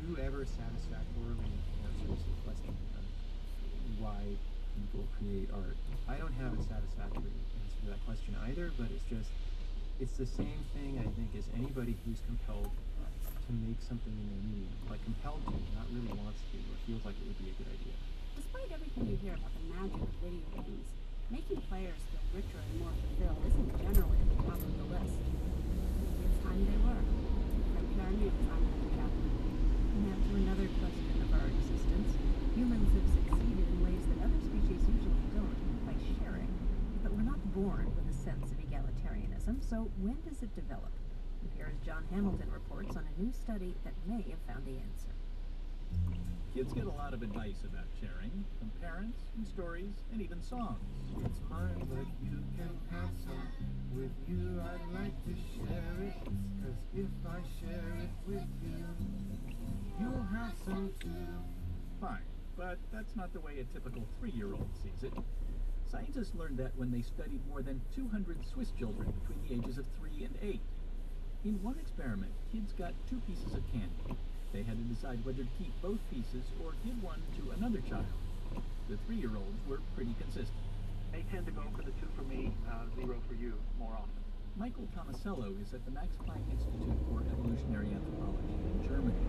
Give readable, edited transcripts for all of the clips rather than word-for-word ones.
you ever satisfactorily answers the question of why people create art? I don't have a satisfactory answer to that question either, but it's the same thing, I think, as anybody who's compelled to make something in their medium. Like compelled to, not really wants to, or feels like it would be a good idea. Despite everything you hear about the magic of video games, making players feel richer and more fulfilled isn't generally at the top of the list. It's time they were. NPR News, I'm Heather Chapman. Now to another question of our existence. Humans have succeeded in ways that other species usually don't, by sharing. But we're not born with a sense of egalitarianism, so when does it develop? NPR's John Hamilton reports on a new study that may have found the answer. Kids get a lot of advice about sharing, from parents, and stories, and even songs. It's mine, but you can have some. With you, I'd like to share it. 'Cause if I share it with you, you'll have some too. Fine, but that's not the way a typical 3-year-old sees it. Scientists learned that when they studied more than 200 Swiss children between the ages of 3 and 8. In one experiment, kids got 2 pieces of candy. They had to decide whether to keep both pieces or give one to another child. The 3-year-olds were pretty consistent. They tend to go for the 2 for me, 0 for you more often. Michael Tomasello is at the Max Planck Institute for Evolutionary Anthropology in Germany.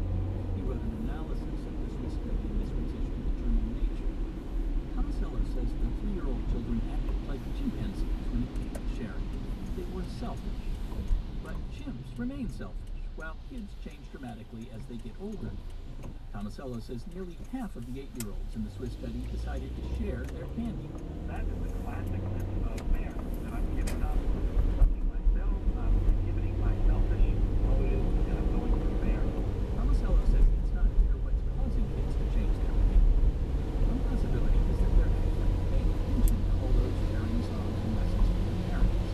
He wrote an analysis of the Swiss study in this week's issue of the journal Nature. Tomasello says the 3-year-old children acted like chimpanzees when it came to sharing. They were selfish. But chimps remain selfish, while kids change dramatically as they get older. Tomasello says nearly half of the 8-year-olds in the Swiss study decided to share their candy. That is the classic myth of man, that I'm giving up something myself, I'm inhibiting my selfish motives, and I'm going for fair. Tomasello says it's not clear what's causing kids to change their behavior. One possibility is that they're actually paying attention to all those sharing songs and lessons from their parents.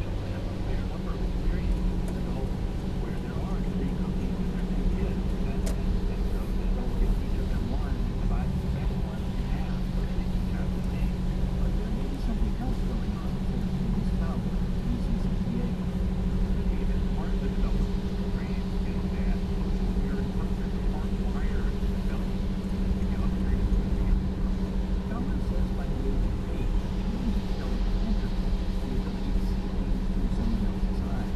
Children have a fair number of experiences as adults where there are extreme cookies with their 2 kids, and so the adult gives each of them one and divides the second one in half so that they each have the same. But there may be something else going on with those students' power, species of behavior. Even part of the development of the brain is that we're in some sense hardwired ability to give up experiences. Fowler says by the age of 8, humans develop empathy, the ability to see things through someone else's eyes.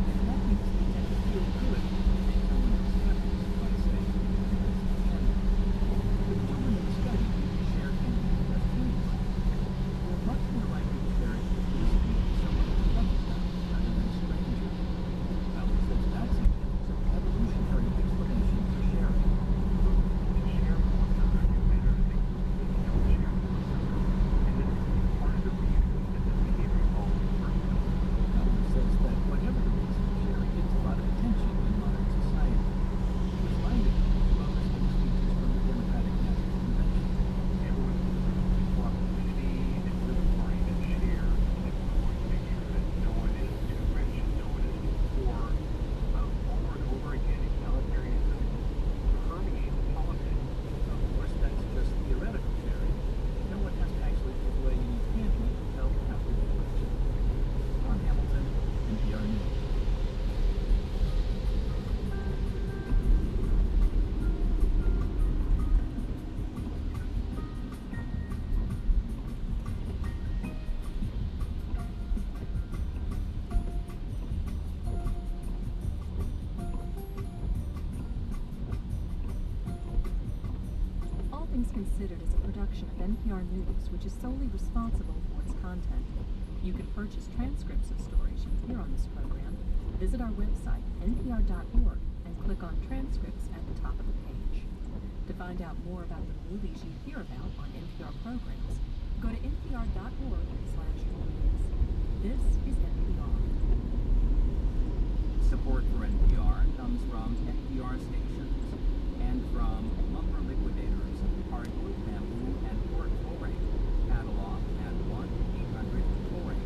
And that means they tend to feel good when they make someone else happy by saying, "This is candy." The children in the study didn't share candy with their family. They're much more likely to share it with listening to someone who loves them rather than strangers. Fowler says that suggests some evolutionary explanation for sharing. To share with one another is better than completely don't share with one another. And this is part of the reason that this behavior evolved in the first place. Fowler says that whatever the reason, sharing gets a lot of attention in modern society. He was reminded of well-listened speeches from the Democratic National Convention. Everyone needs equal opportunity, and we're the party that shares, and we're going to make sure that no one is too rich, no one is too poor. Over and over again, egalitarianism permeates politics. Of course, that's just theoretical sharing. No one has to actually give away any candy to tell after the election. John Hamilton, NPR News. All Things Considered is a production of NPR News, which is solely responsible for its content. You can purchase transcripts of stories you hear on this program. Visit our website, npr.org, and click on Transcripts at the top of the page. To find out more about the movies you hear about on NPR programs, go to npr.org/movies. This is NPR. Support for NPR comes from NPR stations and from Lumber Liquidators, hardwood, bamboo, and pork flooring. Catalog at 1-800-FLOORING.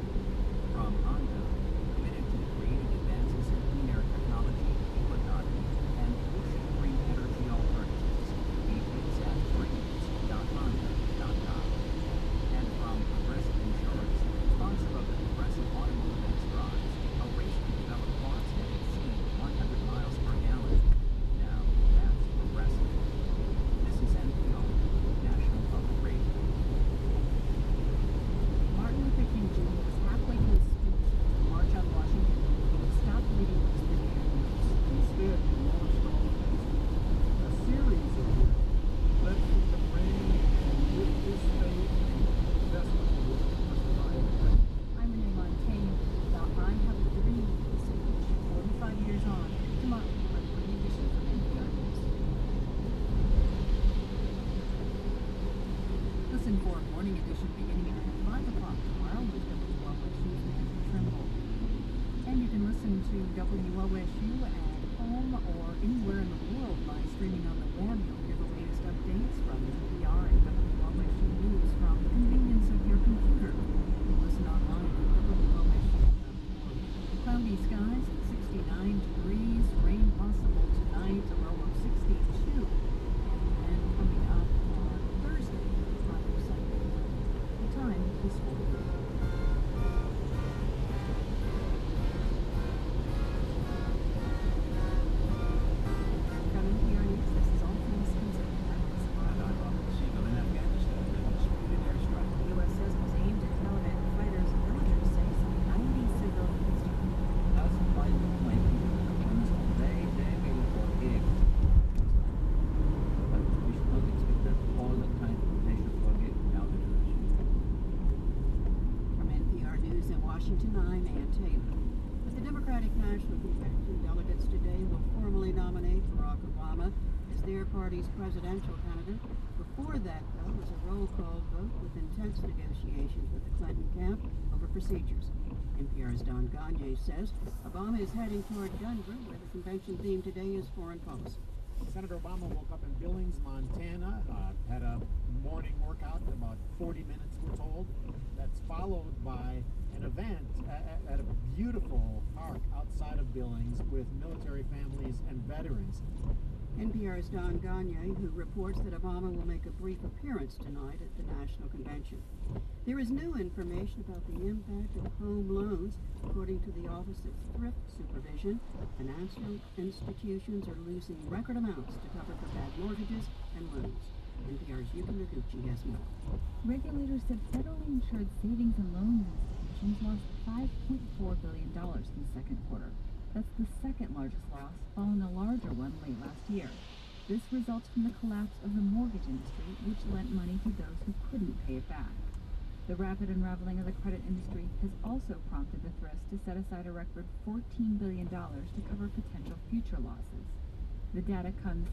From Honda, committed to the creative advances in clean air technology, eco-economy, and ocean-free energy alternatives. Details at trades.honda.com. And from Progressive Insurance, sponsor of the Progressive Automotive Extras, a race to develop cars that exceed 100 miles per gallon. morning edition beginning at 5 o'clock tomorrow with WOSU's Nancy Trimble. And you can listen to WOSU at home or anywhere in the world by streaming on the web. You'll hear the latest updates from NPR and WOSU News from the convenience of your computer. You can listen online at WOSU.org. Cloudy skies, 69 degrees, rain possible tonight, a low of 62. And coming up on Thursday, Friday, Sunday. The time is 4. From NPR News, this is All Things Considered. I'm Lisa And I'm Robert Siegel. In Afghanistan, a disputed airstrike. The U.S. says it was aimed at Taliban fighters. Villagers say some 90 civilians died. As by the plane, they waiting for aid. But we should not expect that all the time they should forget now the direction. From NPR News in Washington, I'm Ann Taylor. The Democratic National Convention delegates today will formally nominate Barack Obama as their party's presidential candidate. Before that, though, was a roll call vote with intense negotiations with the Clinton camp over procedures. NPR's Don Gagne says Obama is heading toward Denver, where the convention theme today is foreign policy. Senator Obama woke up in Billings, Montana, had a morning workout, about 40 minutes, we're told. That's followed by an event at a beautiful park outside of Billings with military families and veterans. NPR's Don Gagne, who reports that Obama will make a brief appearance tonight at the National Convention. There is new information about the impact of home loans. According to the Office of Thrift Supervision, financial institutions are losing record amounts to cover for bad mortgages and loans. NPR's Yuki Noguchi has more. Regulators said federally insured savings and loan institutions lost $5.4 billion in the second quarter. That's the second largest loss, following a larger one late last year. This results from the collapse of the mortgage industry, which lent money to those who couldn't pay it back. The rapid unraveling of the credit industry has also prompted the thrifts to set aside a record $14 billion to cover potential future losses. The data comes